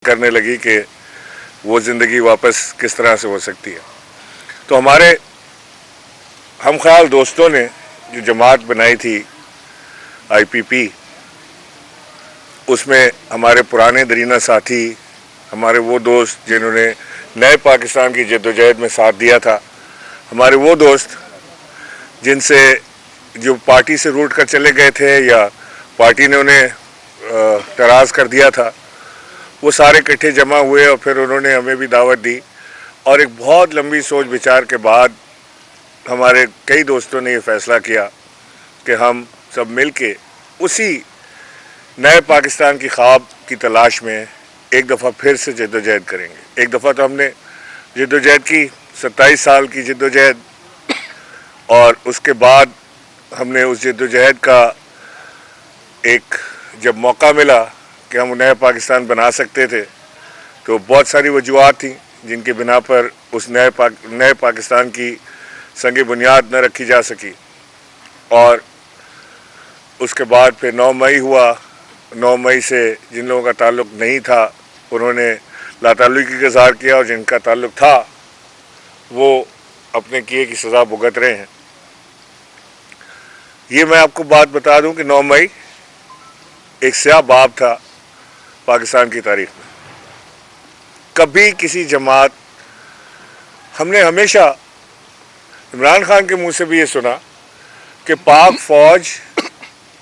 करने लगी कि वो ज़िंदगी वापस किस तरह से हो सकती है। तो हमारे हम ख्याल दोस्तों ने जो जमात बनाई थी IPP, उसमें हमारे पुराने दरीना साथी, हमारे वो दोस्त जिन्होंने नए पाकिस्तान की जद्दोजहद में साथ दिया था, हमारे वो दोस्त जिनसे जो पार्टी से रूट कर चले गए थे या पार्टी ने उन्हें तराज़ कर दिया था, वो सारे इकट्ठे जमा हुए और फिर उन्होंने हमें भी दावत दी। और एक बहुत लंबी सोच विचार के बाद हमारे कई दोस्तों ने ये फ़ैसला किया कि हम सब मिल के उसी नए पाकिस्तान की ख्वाब की तलाश में एक दफ़ा फिर से जद्दोजहद करेंगे। एक दफ़ा तो हमने जद्दोजहद की 27 साल की जद्दोजहद, और उसके बाद हमने उस जद्दोजहद का एक जब मौका मिला कि हम नया पाकिस्तान बना सकते थे, तो बहुत सारी वजूहात थी जिनके बिना पर उस नए पाकिस्तान की संग बुनियाद न रखी जा सकी। और उसके बाद फिर 9 मई हुआ। 9 मई से जिन लोगों का ताल्लुक़ नहीं था उन्होंने लाताल्लुकी का इज़हार किया, और जिनका ताल्लुक़ था वो अपने किए की सज़ा भुगत रहे हैं। ये मैं आपको बात बता दूं कि 9 मई एक स्याह बाब था पाकिस्तान की तारीख में। कभी किसी जमात, हमने हमेशा इमरान खान के मुंह से भी ये सुना कि पाक फ़ौज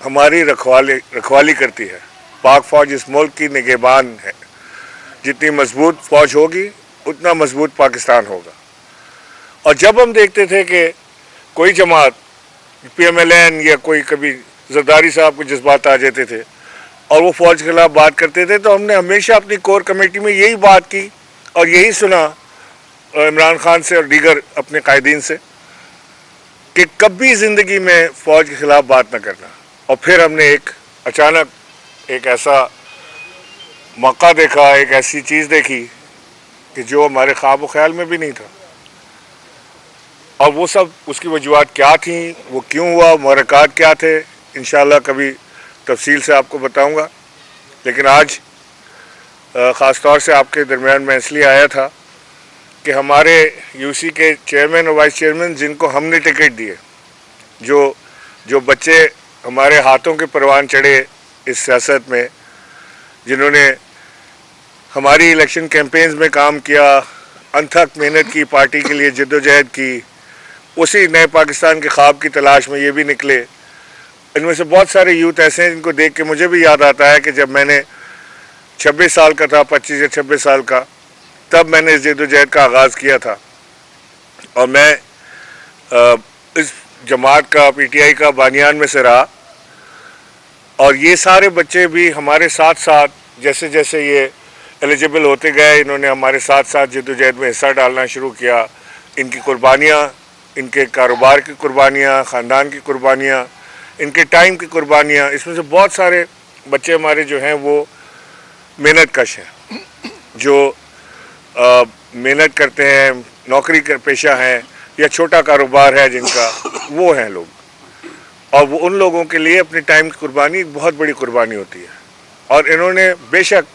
हमारी रखवाली करती है, पाक फ़ौज इस मुल्क की निगहबान है, जितनी मजबूत फ़ौज होगी उतना मजबूत पाकिस्तान होगा। और जब हम देखते थे कि कोई जमात PMLN या कोई कभी जरदारी साहब को जज्बात आ जाते थे और वो फ़ौज के खिलाफ बात करते थे, तो हमने हमेशा अपनी कोर कमेटी में यही बात की और यही सुना इमरान खान से और दीगर अपने कायदीन से कि कभी ज़िंदगी में फ़ौज के ख़िलाफ़ बात न करना। और फिर हमने एक अचानक एक ऐसा मौका देखा, एक ऐसी चीज़ देखी कि जो हमारे ख्वाब व ख्याल में भी नहीं था। और वो सब उसकी वजूहात क्या थी, वो क्यों हुआ, मुहर्रिकात क्या थे, इंशाअल्लाह कभी तफसील से आपको बताऊंगा। लेकिन आज ख़ास तौर से आपके दरमियान में इसलिए आया था कि हमारे UC के चेयरमैन और वाइस चेयरमैन जिनको हमने टिकट दिए, जो बच्चे हमारे हाथों के परवान चढ़े इस सियासत में, जिन्होंने हमारी इलेक्शन कैंपेन्स में काम किया, अनथक मेहनत की, पार्टी के लिए जद्दोजहद की, उसी नए पाकिस्तान के ख्वाब की तलाश में ये भी निकले। इनमें से बहुत सारे यूथ ऐसे हैं जिनको देख के मुझे भी याद आता है कि जब मैंने 26 साल का था, 25 या 26 साल का, तब मैंने इस जद्दोजहद का आगाज़ किया था। और मैं इस जमात का, PTI का बानियान में से रहा। और ये सारे बच्चे भी हमारे साथ साथ जैसे जैसे ये एलिजिबल होते गए, इन्होंने हमारे साथ साथ जद्दोजहद में हिस्सा डालना शुरू किया। इनकी कुर्बानियाँ, इनके कारोबार की कुर्बानियाँ, ख़ानदान की कुर्बानियाँ, इनके टाइम की कुर्बानियाँ, इसमें से बहुत सारे बच्चे हमारे जो हैं वो मेहनत कश हैं, जो मेहनत करते हैं, नौकरी का पेशा है या छोटा कारोबार है जिनका, वो हैं लोग। और वो उन लोगों के लिए अपने टाइम की कुर्बानी एक बहुत बड़ी कुर्बानी होती है। और इन्होंने बेशक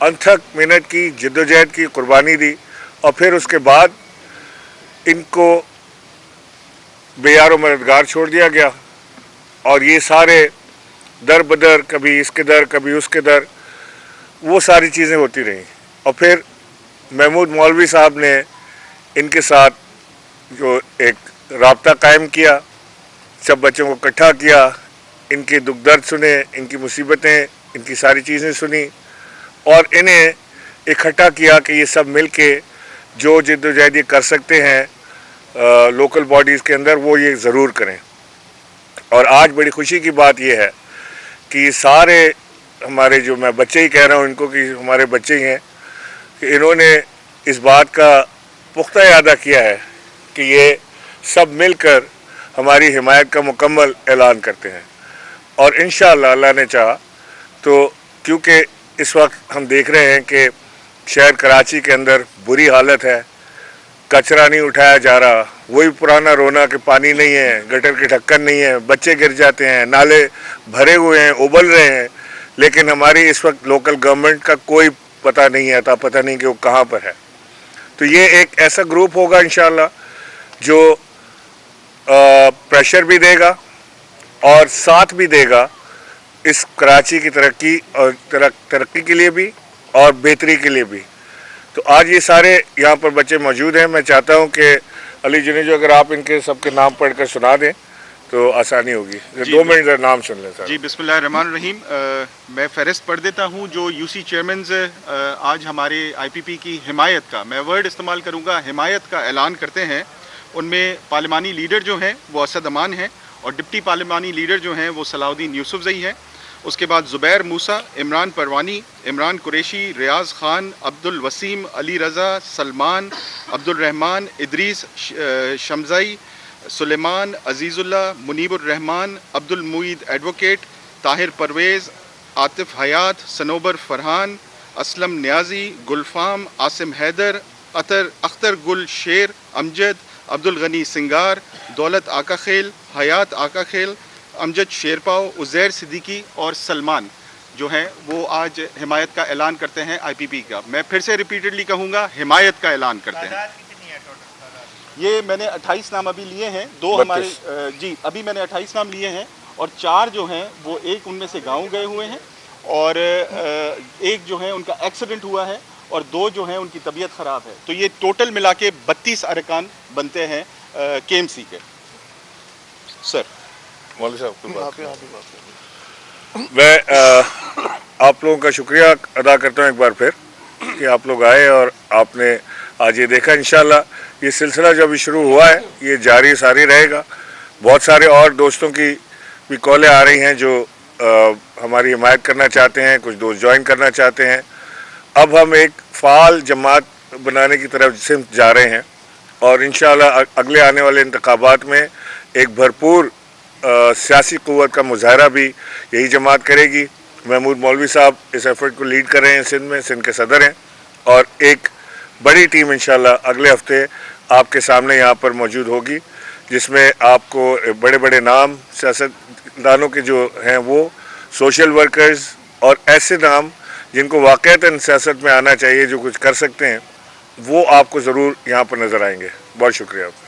अनथक मेहनत की, जद्दोजहद की, कुर्बानी दी, और फिर उसके बाद इनको बेयार व मददगार छोड़ दिया गया। और ये सारे दर बदर, कभी इसके दर कभी उसके दर, वो सारी चीज़ें होती रहीं। और फिर महमूद मौलवी साहब ने इनके साथ जो एक राब्ता कायम किया, सब बच्चों को इकट्ठा किया, इनके दुख दर्द सुने, इनकी मुसीबतें, इनकी सारी चीज़ें सुनी, और इन्हें इकट्ठा किया कि ये सब मिल के जो जद्दोजहद ये कर सकते हैं लोकल बॉडीज़ के अंदर, वो ये ज़रूर करें। और आज बड़ी खुशी की बात यह है कि ये सारे हमारे, जो मैं बच्चे ही कह रहा हूँ इनको कि हमारे बच्चे ही हैं, कि इन्होंने इस बात का पुख्ता इरादा किया है कि ये सब मिलकर हमारी हिमायत का मुकम्मल ऐलान करते हैं। और इंशाअल्लाह अल्लाह ने चाहा तो, क्योंकि इस वक्त हम देख रहे हैं कि शहर कराची के अंदर बुरी हालत है, कचरा नहीं उठाया जा रहा, वही पुराना रोना कि पानी नहीं है, गटर के ढक्कन नहीं है, बच्चे गिर जाते हैं, नाले भरे हुए हैं, उबल रहे हैं। लेकिन हमारी इस वक्त लोकल गवर्नमेंट का कोई پتہ نہیں آتا, پتہ نہیں کہ وہ کہاں پر ہے. تو یہ ایک ایسا گروپ ہوگا انشاءاللہ جو پریشر بھی دے گا اور ساتھ بھی دے گا اس کراچی کی ترقی اور ترقی کے لیے بھی اور بہتری کے لیے بھی. تو آج یہ سارے یہاں پر بچے موجود ہیں. میں چاہتا ہوں کہ علی جنیجو اگر آپ ان کے سب کے نام پڑھ کر سنا دیں تو آسانی ہوگی. 2 منٹ نام سن لیں سر. جی بسم اللہ الرحمن الرحیم. میں فہرست پڑھ دیتا ہوں جو یو سی چیئرمنز آج ہمارے آئی پی پی کی حمایت کا, میں ورڈ استعمال کروں گا, حمایت کا اعلان کرتے ہیں. ان میں پارلیمانی لیڈر جو ہیں وہ اسد امان ہیں اور ڈپٹی پارلیمانی لیڈر جو ہیں وہ صلاح الدین یوسف زئی ہیں. اس کے بعد زبیر موسیٰ, عمران پروانی, عمران قریشی, ریاض خان, عبد الوسیم, علی رضا, سلمان, عبد الرحمن, ادریس شمزائی, سلیمان, عزیز اللہ, منیب الرحمان, عبد المعید ایڈوکیٹ, طاہر پرویز, عاطف حیات, صنوبر فرحان, اسلم نیازی, گلفام, عاصم حیدر, اختر گل شیر, امجد, عبد الغنی سنگار, دولت آقا خیل, حیات آقا خیل, امجد شیرپاؤ, عزیر صدیقی اور سلمان جو ہیں وہ آج حمایت کا اعلان کرتے ہیں آئی پی پی کا. میں پھر سے ریپیٹڈلی کہوں گا, حمایت کا اعلان کرتے ہیں. یہ میں نے 28 نام ابھی لیے ہیں, 2 ہمارے جی ابھی میں نے 28 نام لیے ہیں اور 4 جو ہیں وہ ایک ان میں سے گاؤں گئے ہوئے ہیں اور ایک جو ہے ان کا ایکسیڈنٹ ہوا ہے اور 2 جو ہیں ان کی طبیعت خراب ہے. تو یہ ٹوٹل ملا کے 32 ارکان بنتے ہیں کے ایم سی کے. سر مولوی صاحب کی بات. میں آپ لوگوں کا شکریہ ادا کرتا ہوں ایک بار پھر کہ آپ لوگ آئے اور آپ نے آج یہ دیکھا. انشاءاللہ یہ سلسلہ جو ابھی شروع ہوا ہے یہ جاری ساری رہے گا. بہت سارے اور دوستوں کی بھی کالیں آ رہی ہیں جو ہماری حمایت کرنا چاہتے ہیں, کچھ دوست جوائن کرنا چاہتے ہیں. اب ہم ایک فعال جماعت بنانے کی طرف سمت جا رہے ہیں اور انشاءاللہ اگلے آنے والے انتخابات میں ایک بھرپور سیاسی قوت کا مظاہرہ بھی یہی جماعت کرے گی. محمود مولوی صاحب اس ایفرٹ کو لیڈ کر رہے ہیں سندھ میں, سندھ کے صدر ہیں, اور ایک بڑی ٹیم انشاءاللہ اگلے ہفتے آپ کے سامنے یہاں پر موجود ہوگی جس میں آپ کو بڑے بڑے نام سیاست دانوں کے جو ہیں وہ, سوشل ورکرز اور ایسے نام جن کو واقعتاً سیاست میں آنا چاہیے, جو کچھ کر سکتے ہیں, وہ آپ کو ضرور یہاں پر نظر آئیں گے. بہت شکریہ آپ.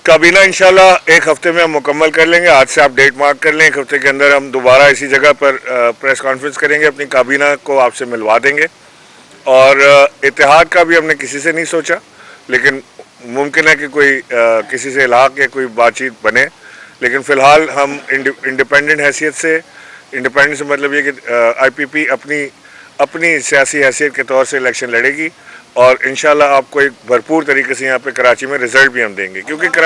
کابینہ انشاءاللہ ایک ہفتے میں ہم مکمل کر لیں گے. آج سے آپ ڈیٹ مارک کر لیں, ایک ہفتے کے اندر ہم دوبارہ اسی جگہ پر پریس کانفرنس کریں گے, اپنی کابینہ کو آپ سے ملوا دیں گے. اور اتحاد کا بھی ہم نے کسی سے نہیں سوچا, لیکن ممکن ہے کہ کوئی کسی سے الحاق یا کوئی بات چیت بنے, لیکن فی الحال ہم انڈیپینڈنٹ حیثیت سے, انڈیپینڈنٹ سے مطلب یہ کہ آئی پی پی اپنی سیاسی حیثیت کے طور سے الیکشن لڑے گی اور انشاءاللہ آپ کو ایک بھرپور طریقے سے یہاں پہ کراچی میں رزلٹ بھی ہم دیں گے. کیونکہ پھر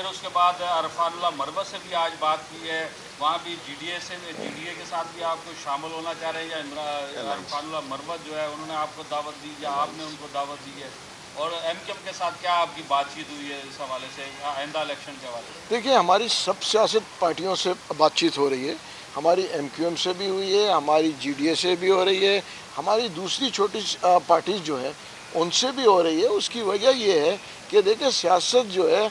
اس کے بعد عرفان اللہ مربت سے بھی آج بات کی ہے, وہاں بھی جی ڈی اے کے ساتھ بھی آپ کو شامل ہونا چاہ رہے ہیں, یا عرفان اللہ مربت جو ہے انہوں نے آپ کو دعوت دی یا آپ نے ان کو دعوت دی ہے, اور ایم کیو ایم کے ساتھ کیا آپ کی بات چیت ہوئی ہے اس حوالے سے آئندہ الیکشن کے حوالے سے؟ دیکھیے, ہماری سب سیاست پارٹیوں سے بات چیت ہو رہی ہے. ہماری ایم کیو ایم سے بھی ہوئی ہے, ہماری جی ڈی اے سے بھی ہو رہی ہے, ہماری دوسری چھوٹی پارٹیز جو ہیں ان سے بھی ہو رہی ہے. اس کی وجہ یہ ہے کہ دیکھیں سیاست جو ہے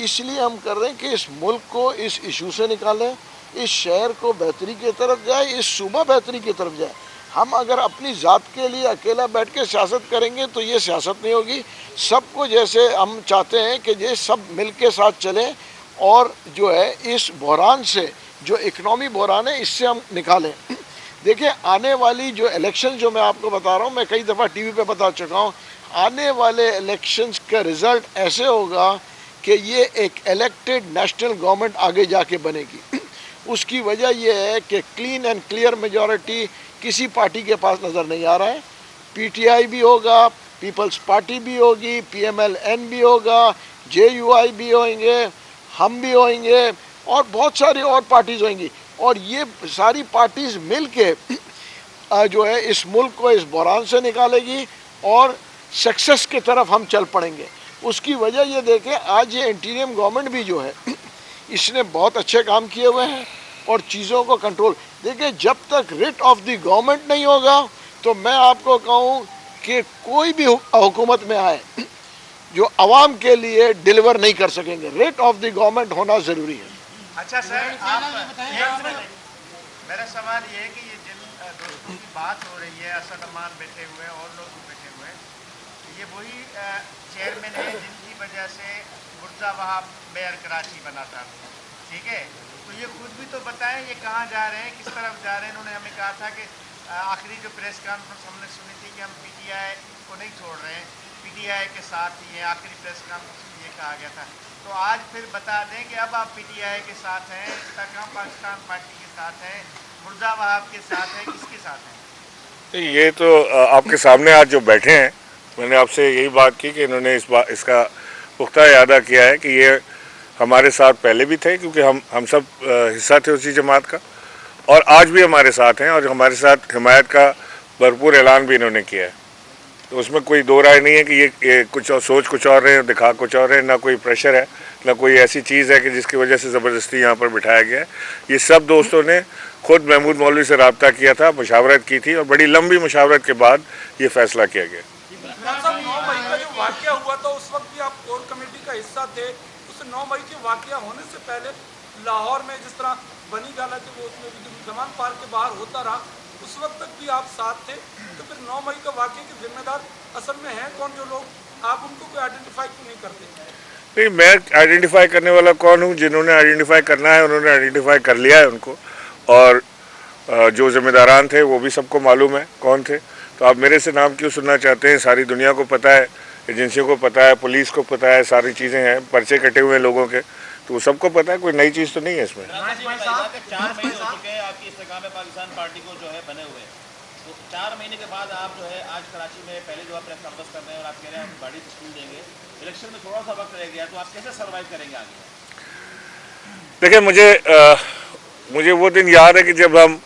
اس لیے ہم کر رہے ہیں کہ اس ملک کو اس ایشو سے نکالیں, اس شہر کو بہتری کی طرف جائے, اس صوبہ بہتری کی طرف جائے. ہم اگر اپنی ذات کے لیے اکیلا بیٹھ کے سیاست کریں گے تو یہ سیاست نہیں ہوگی. سب کو جیسے ہم چاہتے ہیں کہ یہ سب مل کے ساتھ چلیں اور جو ہے اس بحران سے, جو اکنامی بحران ہے, اس سے ہم نکالیں. دیکھیں آنے والی جو الیکشن جو میں آپ کو بتا رہا ہوں, میں کئی دفعہ ٹی وی پہ بتا چکا ہوں, آنے والے الیکشنز کا رزلٹ ایسے ہوگا کہ یہ ایک الیکٹڈ نیشنل گورنمنٹ آگے جا کے بنے گی. اس کی وجہ یہ ہے کہ کلین اینڈ کلیئر میجورٹی کسی پارٹی کے پاس نظر نہیں آ رہا ہے. پی ٹی آئی بھی ہوگا, پیپلز پارٹی بھی ہوگی, پی ایم ایل این بھی ہوگا, جے یو آئی بھی ہوئیں گے, ہم بھی ہوئیں گے, اور بہت ساری اور پارٹیز ہوئیں گی. اور یہ ساری پارٹیز مل کے جو ہے اس ملک کو اس بحران سے نکالے گی اور सक्सेस की तरफ हम चल पड़ेंगे। उसकी वजह ये देखें, आज ये इंटीरियम गवर्नमेंट भी जो है इसने बहुत अच्छे काम किए हुए हैं और चीज़ों को कंट्रोल। देखिए, जब तक रिट ऑफ द गवर्नमेंट नहीं होगा तो मैं आपको कहूँ कि कोई भी हुकूमत में आए जो आवाम के लिए डिलीवर नहीं कर सकेंगे। रिट ऑफ द गवर्नमेंट होना ज़रूरी है। अच्छा सर, आप मेरा सवाल ये है कि ये जिन दोस्तों की बात हो रही है, असद अमान बैठे हुए हैं और लोग भी बैठे हुए हैं, ये वही चेयरमैन है जिनकी वजह से मुर्जा वहाब मेयर कराची बना था, ठीक है? तो ये खुद भी तो बताएं ये कहाँ जा रहे हैं, किस तरफ जा रहे हैं। इन्होंने हमें कहा था कि आखिरी जो प्रेस कॉन्फ्रेंस हमने सुनी थी कि हम पीटीआई को नहीं छोड़ रहे हैं, पीटीआई के साथ ही है। आखिरी प्रेस कॉन्फ्रेंस में ये कहा गया था। तो आज फिर बता दें कि अब आप पीटीआई के साथ हैं, तकाम पाकिस्तान पार्टी के साथ हैं, मुर्जा वहाब के साथ हैं, किसके साथ हैं? ये तो आपके सामने आज जो बैठे हैं, मैंने आपसे यही बात की कि इन्होंने इसका पुख्ता इरादा किया है कि ये हमारे साथ पहले भी थे, क्योंकि हम सब हिस्सा थे उसी जमात का, और आज भी हमारे साथ हैं और हमारे साथ हिमायत का भरपूर ऐलान भी इन्होंने किया है। तो उसमें कोई दो राय नहीं है कि ये कुछ और सोच कुछ और रहे हैं, दिखा कुछ और रहे हैं। ना कोई प्रेशर है, ना कोई ऐसी चीज़ है कि जिसकी वजह से ज़बरदस्ती यहाँ पर बिठाया गया है। ये सब दोस्तों ने खुद महमूद मौलवी से रब्ता किया था, मुशावरत की थी और बड़ी लंबी मुशावरत के बाद ये फैसला किया गया। 9 मई का जो वाक़या हुआ था उस वक्त भी आप कोर कमेटी का हिस्सा थे। उस 9 मई के वाक़या होने से पहले लाहौर में जिस तरह बनी गाला के वो उसमें जमान पार्क के बाहर होता रहा, उस वक्त तक भी आप साथ थे। तो फिर 9 मई का वाक़ये के जिम्मेदार असल में हैं कौन? जो लोग, आप उनको कोई आइडेंटिफाई क्यों नहीं करते? नहीं, मैं आइडेंटिफाई करने वाला कौन हूँ? जिन्होंने आइडेंटिफाई करना है उन्होंने आइडेंटिफाई कर लिया है उनको, और जो ज़िम्मेदारान थे वो भी सबको मालूम है कौन थे। तो आप मेरे से नाम क्यों सुनना चाहते हैं? सारी दुनिया को पता है, एजेंसियों को पता है, पुलिस को पता है, सारी चीज़ें हैं, पर्चे कटे हुए हैं लोगों के, तो वो सबको पता है। कोई नई चीज़ तो नहीं है इसमें। 4 महीने हो चुके हैं आपकी इस्तेकाम में पाकिस्तान पार्टी को जो है बने हुए, तो 4 महीने के बाद आप जो है आज कराची में पहले जो आप प्रेस कॉन्फ्रेंस कर रहे हैं और आप कह रहे हैं हम बड़ी स्कूल देंगे, इलेक्शन में थोड़ा सा वक्त रह गया, तो आप कैसे सर्वाइव करेंगे आगे? देखिए, मुझे वो दिन याद है कि जब हम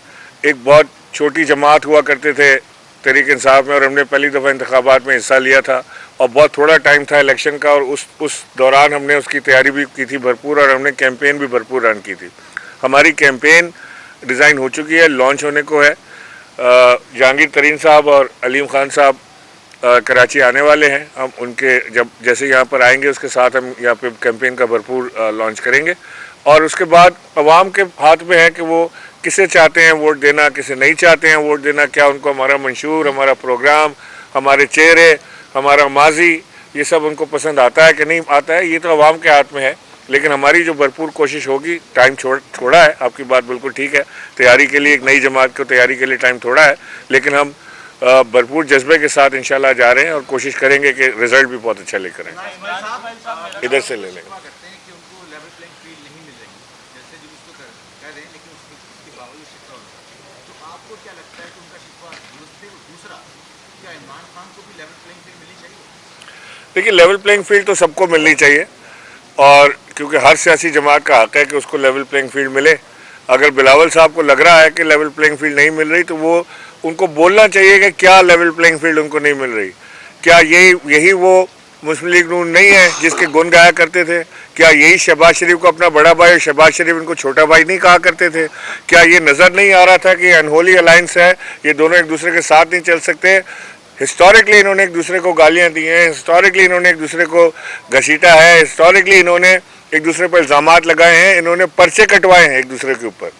एक बहुत छोटी जमात हुआ करते थे तहरीक इंसाफ में, और हमने पहली दफ़ा इंतखाबात में हिस्सा लिया था और बहुत थोड़ा टाइम था इलेक्शन का, और उस दौरान हमने उसकी तैयारी भी की थी भरपूर, और हमने कैंपेन भी भरपूर रन की थी। हमारी कैंपेन डिज़ाइन हो चुकी है, लॉन्च होने को है। जहांगीर तरीन साहब और अलीम खान साहब कराची आने वाले हैं। हम उनके जैसे यहाँ पर आएंगे उसके साथ हम यहाँ पे कैंपेन का भरपूर लॉन्च करेंगे, और उसके बाद अवाम के हाथ में है कि वो किसे चाहते हैं वोट देना, किसे नहीं चाहते हैं वोट देना, क्या उनको हमारा मंशूर, हमारा प्रोग्राम, हमारे चेहरे, हमारा माजी, ये सब उनको पसंद आता है कि नहीं आता है, ये तो अवाम के हाथ में है। लेकिन हमारी जो भरपूर कोशिश होगी, टाइम थोड़ा है, आपकी बात बिल्कुल ठीक है, तैयारी के लिए, एक नई जमात को तैयारी के लिए टाइम थोड़ा है, लेकिन हम भरपूर जज्बे के साथ इंशाल्लाह जा रहे हैं और कोशिश करेंगे कि रिजल्ट भी बहुत अच्छा लेकर आएँ। इधर से ले लेंगे। देखिए, लेवल प्लेइंग फील्ड तो सबको मिलनी चाहिए, और क्योंकि हर सियासी जमात का हक है कि उसको लेवल प्लेइंग फील्ड मिले। अगर बिलावल साहब को लग रहा है कि लेवल प्लेइंग फील्ड नहीं मिल रही, तो वो उनको बोलना चाहिए कि क्या लेवल प्लेइंग फील्ड उनको नहीं मिल रही। क्या यही वो मुस्लिम लीग नून नहीं है जिसके गुण गाया करते थे? क्या यही शहबाज शरीफ को अपना बड़ा भाई, शहबाज शरीफ इनको छोटा भाई नहीं कहा करते थे? क्या ये नज़र नहीं आ रहा था कि अनहोली अलायंस है, ये दोनों एक दूसरे के साथ नहीं चल सकते? हिस्टोरिकली इन्होंने एक दूसरे को गालियां दी हैं, हिस्टोरिकली इन्होंने एक दूसरे को घसीटा है, हिस्टोरिकली इन्होंने एक दूसरे पर इल्ज़ामात लगाए हैं, इन्होंने पर्चे कटवाए हैं एक दूसरे के ऊपर,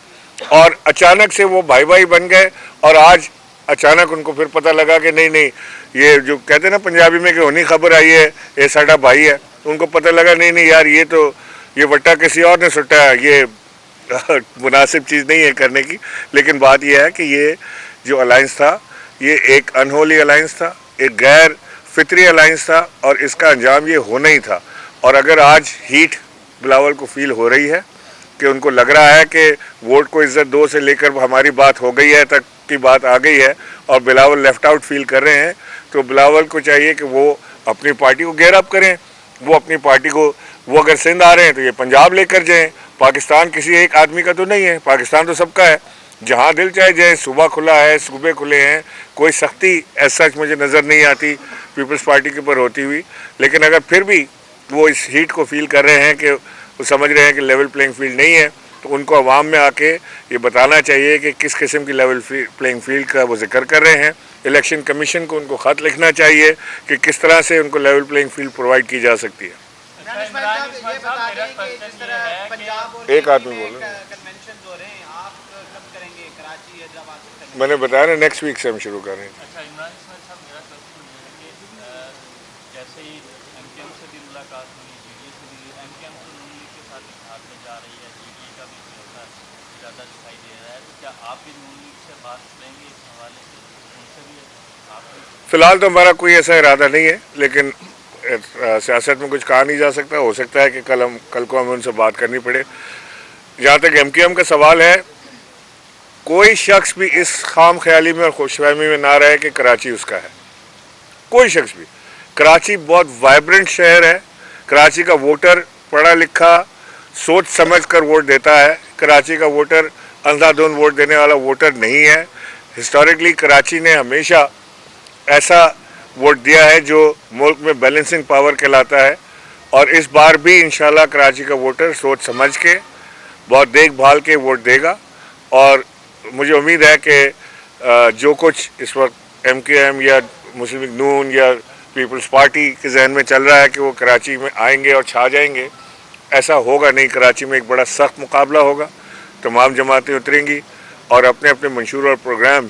और अचानक से वो भाई भाई बन गए। और आज अचानक उनको फिर पता लगा कि नहीं, ये जो कहते हैं ना पंजाबी में कि होनी खबर आई है, ये साडा भाई है, उनको पता लगा नहीं यार, ये वट्टा किसी और ने सुट्टा है, ये मुनासिब चीज़ नहीं है करने की। लेकिन बात यह है कि ये जो अलायंस था, ये एक अनहोली अलायंस था, एक गैर फितरी अलायंस था, और इसका अंजाम ये होना ही था। और अगर आज हीट बिलावल को फील हो रही है कि उनको लग रहा है कि वोट को इज्जत दो से लेकर हमारी बात हो गई है तक की बात आ गई है, और बिलावल लेफ्ट आउट फील कर रहे हैं, तो बिलावल को चाहिए कि वो अपनी पार्टी को गेयर अप करें। वो अपनी पार्टी को, वो अगर सिंध आ रहे हैं तो ये पंजाब लेकर जाएं। पाकिस्तान किसी एक आदमी का तो नहीं है, पाकिस्तान तो सबका है। जहाँ दिल चाहे जाए, सूबा खुला है, सूबे खुले हैं, कोई सख्ती ऐसा मुझे नज़र नहीं आती पीपल्स पार्टी के ऊपर होती हुई। लेकिन अगर फिर भी वो इस हीट को फील कर रहे हैं कि वो समझ रहे हैं कि लेवल प्लेइंग फील्ड नहीं है, तो उनको अवाम में आके ये बताना चाहिए कि किस किस्म की लेवल प्लेइंग फील्ड का वो जिक्र कर रहे हैं। इलेक्शन कमीशन को उनको ख़त लिखना चाहिए कि किस तरह से उनको लेवल प्लेइंग फील्ड प्रोवाइड की जा सकती है। एक आदमी बोलो। मैंने बताया ना, नेक्स्ट वीक से हम शुरू कर रहे हैं। अच्छा इमरान इस्माइल साहब, मेरा क्वेश्चन ये है कि जैसे ही एमकेएम से भी मुलाकात हुई, जीडीए से भी, एमकेएम तो नून लीग के साथ इत्तेहाद में जा रही है, जीडीए का भी थोड़ा सा इरादा दिखाई दे रहा है, तो क्या आप भी नून लीग से बात करेंगे इस हवाले से, उनसे भी आप? फ़िलहाल तो हमारा कोई ऐसा इरादा नहीं है, लेकिन सियासत में कुछ कहा नहीं जा सकता। हो सकता है कि कल को हमें उनसे बात करनी पड़े। जहाँ तक एमकेएम का सवाल है, कोई शख्स भी इस खाम ख्याली में और खुशफहमी में ना रहे कि कराची उसका है। कोई शख्स भी। कराची बहुत वाइब्रेंट शहर है। कराची का वोटर पढ़ा लिखा, सोच समझ कर वोट देता है। कराची का वोटर अंधाधुंध वोट देने वाला वोटर नहीं है। हिस्टोरिकली कराची ने हमेशा ऐसा वोट दिया है जो मुल्क में बैलेंसिंग पावर कहलाता है, और इस बार भी इंशाल्लाह कराची का वोटर सोच समझ के, बहुत देखभाल के वोट देगा। और मुझे उम्मीद है कि जो कुछ इस वक्त एमकेएम या मुस्लिम लीग नून या पीपल्स पार्टी के जहन में चल रहा है कि वो कराची में आएंगे और छा जाएंगे, ऐसा होगा नहीं। कराची में एक बड़ा सख्त मुकाबला होगा, तमाम जमातें उतरेंगी और अपने अपने मंशूर और प्रोग्राम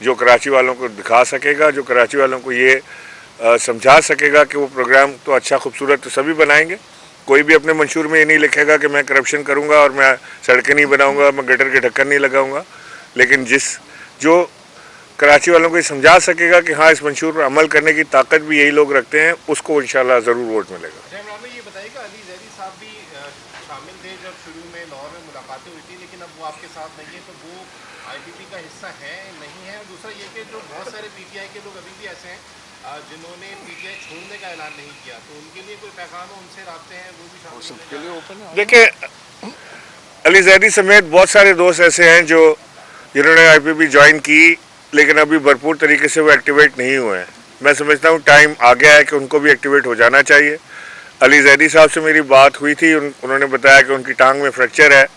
जो कराची वालों को दिखा सकेगा, जो कराची वालों को ये समझा सकेगा कि वो प्रोग्राम तो अच्छा खूबसूरत तो सभी बनाएंगे। कोई भी अपने मंशूर में ये नहीं लिखेगा कि मैं करप्शन करूंगा और मैं सड़कें नहीं बनाऊंगा, मैं गटर के ढक्कन नहीं लगाऊंगा। लेकिन जो कराची वालों को ये समझा सकेगा कि हाँ इस मंशूर पर अमल करने की ताकत भी यही लोग रखते हैं, उसको इंशाल्लाह ज़रूर वोट मिलेगा। ये बताइएगा, अली जैदी साहब भी शामिल थे जब शुरू में लाहौर में मुलाकातें हुई थी, लेकिन अब वो आपके साथ नहीं है, तो वो आईपीपी का हिस्सा है नहीं है? दूसरा ये कि जो बहुत सारे पीटीआई के लोग अभी भी ऐसे हैं जिन्होंने पीटीआई छोड़ने का ऐलान नहीं किया, तो उनके लिए कोई पैगाम है, उनसे राब्ते हैं, वो भी शामिल? देखिए, अली जैदी समेत बहुत सारे दोस्त ऐसे हैं जिन्होंने आईपीपी ज्वाइन की, लेकिन अभी भरपूर तरीके से वो एक्टिवेट नहीं हुए हैं। मैं समझता हूँ टाइम आ गया है कि उनको भी एक्टिवेट हो जाना चाहिए। अली जैदी साहब से मेरी बात हुई थी, उन्होंने बताया कि उनकी टांग में फ्रैक्चर है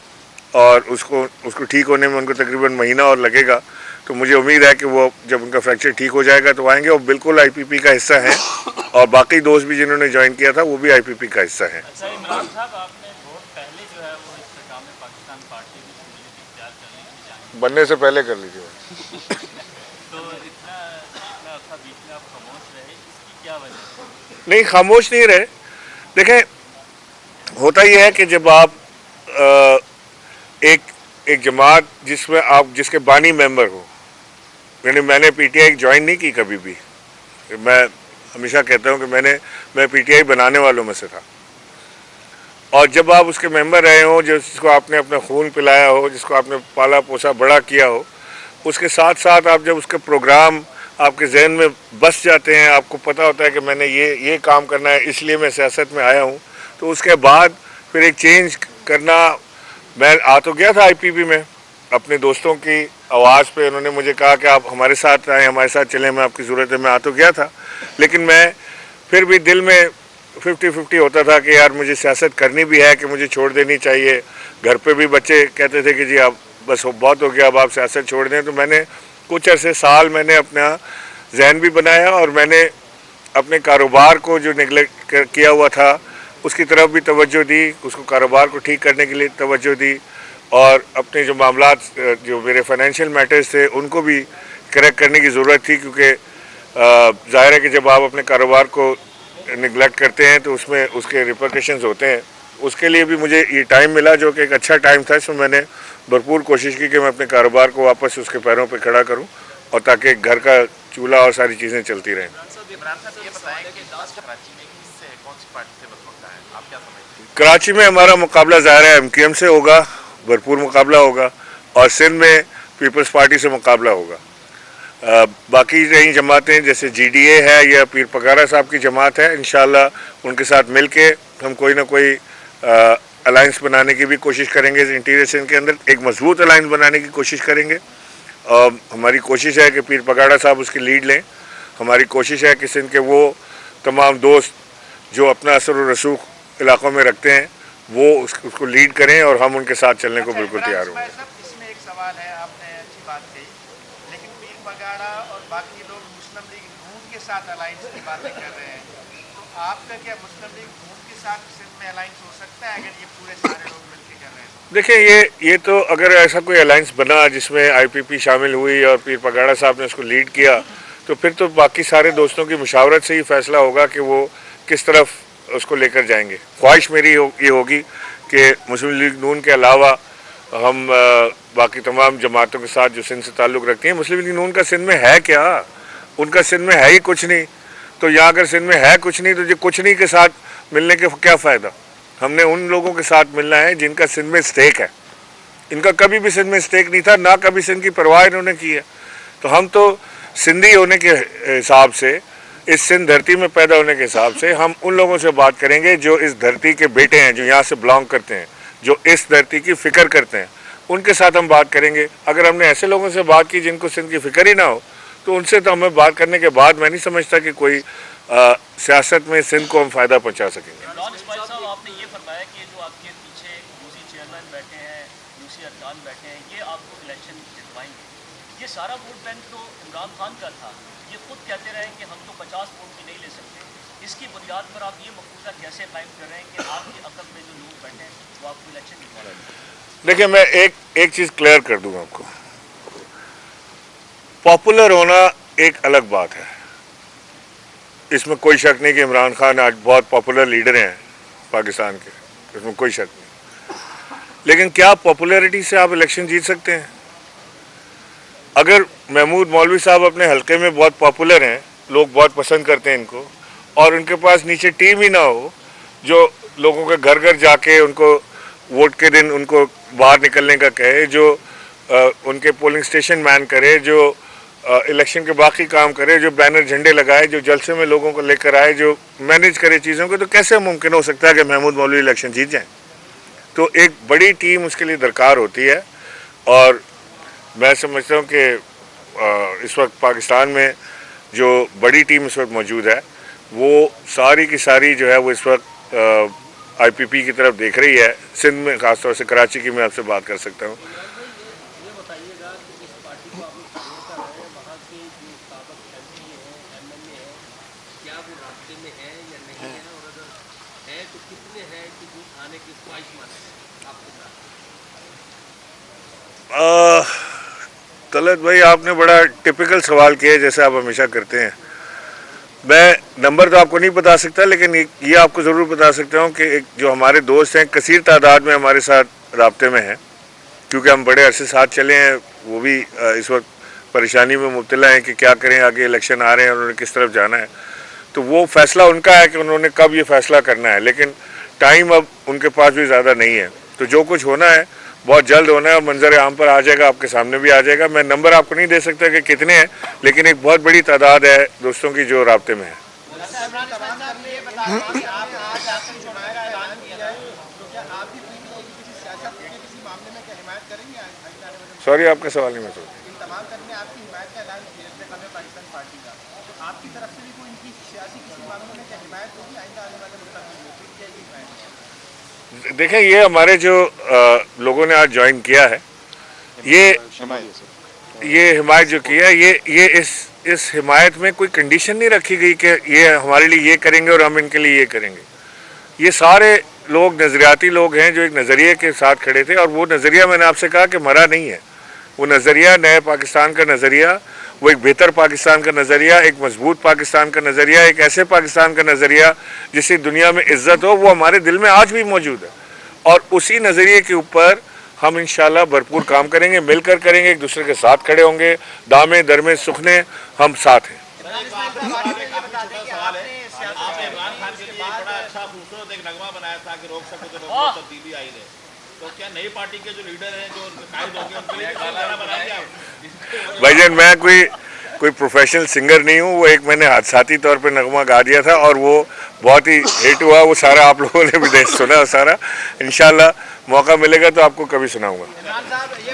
और उसको ठीक होने में उनको तकरीबन महीना और लगेगा। तो मुझे उम्मीद है कि वो जब उनका फ्रैक्चर ठीक हो जाएगा तो आएंगे, और बिल्कुल आईपीपी का हिस्सा हैं, और बाकी दोस्त भी जिन्होंने ज्वाइन किया था वो भी आईपीपी का हिस्सा हैं। अच्छा इमरान साहब, आपने बहुत पहले जो है वो इस्तेकाम में पाकिस्तान पार्टी में शमूलियत इख्तियार करने की जानी, बनने से पहले कर लीजिए। तो इतना अर्सा बीच में आप खामोश रहे, इसकी क्या वजह? नहीं, खामोश नहीं रहे। देखें, होता यह है कि जब आप एक जमात जिसमें आप जिसके बानी मेंबर हो, यानी मैंने पीटीआई ज्वाइन नहीं की कभी भी। मैं हमेशा कहता हूं कि मैं पीटीआई बनाने वालों में से था, और जब आप उसके मेंबर रहे हो, जिसको आपने अपना खून पिलाया हो, जिसको आपने पाला पोसा बड़ा किया हो, उसके साथ साथ आप जब उसके प्रोग्राम आपके जहन में बस जाते हैं, आपको पता होता है कि मैंने ये काम करना है, इसलिए मैं सियासत में आया हूँ, तो उसके बाद फिर एक चेंज करना। मैं आ तो गया था आईपीपी में, अपने दोस्तों की आवाज़ पे उन्होंने मुझे कहा कि आप हमारे साथ आएँ, हमारे साथ चलें, मैं आपकी ज़रूरत है। मैं आ तो गया था, लेकिन मैं फिर भी दिल में 50-50 होता था कि यार मुझे सियासत करनी भी है कि मुझे छोड़ देनी चाहिए। घर पे भी बच्चे कहते थे कि जी आप बस बहुत हो गया, अब आप सियासत छोड़ दें। तो मैंने कुछ अरसे साल मैंने अपना जहन भी बनाया, और मैंने अपने कारोबार को जो निगलेक्ट किया हुआ था उसकी तरफ भी तवज्जो दी, उसको कारोबार को ठीक करने के लिए तवज्जो दी, और अपने जो मामलात जो मेरे फाइनेंशियल मैटर्स थे उनको भी करेक्ट करने की ज़रूरत थी, क्योंकि ज़ाहिर है कि जब आप अपने कारोबार को निगलेक्ट करते हैं तो उसमें उसके रिपरकशंस होते हैं। उसके लिए भी मुझे ये टाइम मिला, जो कि एक अच्छा टाइम था। इसमें मैंने भरपूर कोशिश की कि मैं अपने कारोबार को वापस उसके पैरों पर खड़ा करूँ, और ताकि घर का चूल्हा और सारी चीज़ें चलती रहें। कराची में हमारा मुकाबला ज़ाहिर है एमकेएम से होगा, भरपूर मुकाबला होगा, और सिंध में पीपल्स पार्टी से मुकाबला होगा। बाकी रही जमातें जैसे जीडीए है या पीर पगारा साहब की जमात है, इंशाल्लाह उनके साथ मिल के हम कोई ना कोई अलायंस बनाने की भी कोशिश करेंगे इंटीरियर सिंध के अंदर, एक मजबूत अलायंस बनाने की कोशिश करेंगे। हमारी कोशिश है कि पीर पगाड़ा साहब उसकी लीड लें। हमारी कोशिश है कि सिंध के वो तमाम दोस्त जो अपना असर और रसूख इलाकों में रखते हैं वो उसको लीड करें और हम उनके साथ चलने को बिल्कुल तैयार होंगे। इसमें एक सवाल है, आपने अच्छी बात कही, लेकिन पीर पगाड़ा और बाकी लोग मुस्लिम लीग नून के साथ अलायंस की बातें कर रहे हैं, तो आपका क्या मुस्लिम लीग नून के साथ सिंध में अलायंस हो सकता है अगर ये पूरे सारे लोग मिलकर कर रहे हैं? देखिए ये तो अगर ऐसा कोई अलायंस बना जिसमें IPP शामिल हुई और पीर पगाड़ा साहब ने उसको लीड किया, तो फिर तो बाकी सारे दोस्तों की मुशावरत से ही फैसला होगा कि वो किस तरफ उसको लेकर जाएंगे। ख्वाहिश मेरी ये होगी कि मुस्लिम लीग नून के अलावा हम बाकी तमाम जमातों के साथ जो सिंध से ताल्लुक़ रखती हैं, मुस्लिम लीग नून का सिंध में है क्या? उनका सिंध में है ही कुछ नहीं। तो यहाँ अगर सिंध में है कुछ नहीं तो जो कुछ नहीं के साथ मिलने के क्या फ़ायदा? हमने उन लोगों के साथ मिलना है जिनका सिंध में स्टेक है। इनका कभी भी सिंध में स्टेक नहीं था, ना कभी सिंध की परवाह इन्होंने की है। तो हम तो सिंधी होने के हिसाब से, इस सिंध धरती में पैदा होने के हिसाब से हम उन लोगों से बात करेंगे जो इस धरती के बेटे हैं, जो यहाँ से बिलोंग करते हैं, जो इस धरती की फ़िक्र करते हैं, उनके साथ हम बात करेंगे। अगर हमने ऐसे लोगों से बात की जिनको सिंध की फ़िक्र ही ना हो, तो उनसे तो हमें बात करने के बाद मैं नहीं समझता कि कोई सियासत में सिंध को हम फ़ायदा पहुँचा सकेंगे। आपने ये फरमाया कि जो आपके पीछे यूसी चेयरमैन बैठे हैं, यूसी अरकान बैठे हैं, ये आपको इलेक्शन जितवाएंगे। ये सारा वोट बैंक तो इमरान खान का था। ये खुद कहते रहे कि हम तो 50 वोट भी नहीं ले सकते। इसकी बुनियाद पर आप ये मफरूज़ा कैसे कायम कर रहे हैं कि आपके अकल में जो लोग बैठे हैं वो आपको इलेक्शन जितवा रहे हैं? देखिए, मैं एक चीज़ क्लियर कर दूँ आपको। पॉपुलर होना एक अलग बात है, इसमें कोई शक नहीं कि इमरान खान आज बहुत पॉपुलर लीडर हैं पाकिस्तान के, इसमें कोई शक नहीं। लेकिन क्या पॉपुलैरिटी से आप इलेक्शन जीत सकते हैं? अगर महमूद मौलवी साहब अपने हलके में बहुत पॉपुलर हैं, लोग बहुत पसंद करते हैं इनको, और उनके पास नीचे टीम ही ना हो जो लोगों के घर घर जाके उनको वोट के दिन उनको बाहर निकलने का कहे, जो उनके पोलिंग स्टेशन मैन करे, जो इलेक्शन के बाकी काम करे, जो बैनर झंडे लगाए, जो जलसे में लोगों को लेकर आए, जो मैनेज करे चीज़ों को, तो कैसे मुमकिन हो सकता है कि महमूद मौलवी इलेक्शन जीत जाएं? तो एक बड़ी टीम उसके लिए दरकार होती है। और मैं समझता हूँ कि इस वक्त पाकिस्तान में जो बड़ी टीम इस वक्त मौजूद है वो सारी की सारी जो है वो इस वक्त IPP की तरफ देख रही है। सिंध में ख़ासतौर से कराची की मैं आपसे बात कर सकता हूँ। तलत भाई, आपने बड़ा टिपिकल सवाल किया जैसे आप हमेशा करते हैं। मैं नंबर तो आपको नहीं बता सकता, लेकिन ये आपको ज़रूर बता सकता हूँ कि एक जो हमारे दोस्त हैं कसीर तादाद में हमारे साथ राब्ते में हैं, क्योंकि हम बड़े अरसे साथ चले हैं। वो भी इस वक्त परेशानी में मुब्तला हैं कि क्या करें, आगे इलेक्शन आ रहे हैं और उन्हें किस तरफ जाना है। तो वो फ़ैसला उनका है कि उन्होंने कब ये फ़ैसला करना है, लेकिन टाइम अब उनके पास भी ज़्यादा नहीं है। तो जो कुछ होना है बहुत जल्द होना है और मंजर आम पर आ जाएगा, आपके सामने भी आ जाएगा। मैं नंबर आपको नहीं दे सकता कि कितने हैं, लेकिन एक बहुत बड़ी तादाद है दोस्तों की जो राब्ते में है। सॉरी, आपका सवाल नहीं मैं समझ। देखें, ये हमारे जो लोगों ने आज ज्वाइन किया है, ये हिमायत जो किया है, ये इस हिमायत में कोई कंडीशन नहीं रखी गई कि ये हमारे लिए ये करेंगे और हम इनके लिए ये करेंगे। ये सारे लोग नज़रियाती लोग हैं जो एक नज़रिए के साथ खड़े थे, और वो नज़रिया मैंने आपसे कहा कि मरा नहीं है। वो नज़रिया नए पाकिस्तान का नज़रिया, वो एक बेहतर पाकिस्तान का नज़रिया, एक मजबूत पाकिस्तान का नज़रिया, एक ऐसे पाकिस्तान का नज़रिया जिसकी दुनिया में इज़्ज़त हो, वो हमारे दिल में आज भी मौजूद है। और उसी नज़रिए के ऊपर हम इंशाल्लाह भरपूर काम करेंगे, मिलकर करेंगे, एक दूसरे के साथ खड़े होंगे, दामे दरमे सुखने हम साथ हैं। तो क्या नई पार्टी के जो लीडर हैं, जो कायद होंगे, उनके लिए गाना बनाएंगे आप? भाईजान, मैं कोई प्रोफेशनल सिंगर नहीं हूँ, वो एक मैंने हादसाती तौर पे नगमा गा दिया था और वो बहुत ही हिट हुआ, वो सारा आप लोगों ने भी सुना सारा। इंशाल्लाह मौका मिलेगा तो आपको कभी सुनाऊंगा। इमरान साहब ये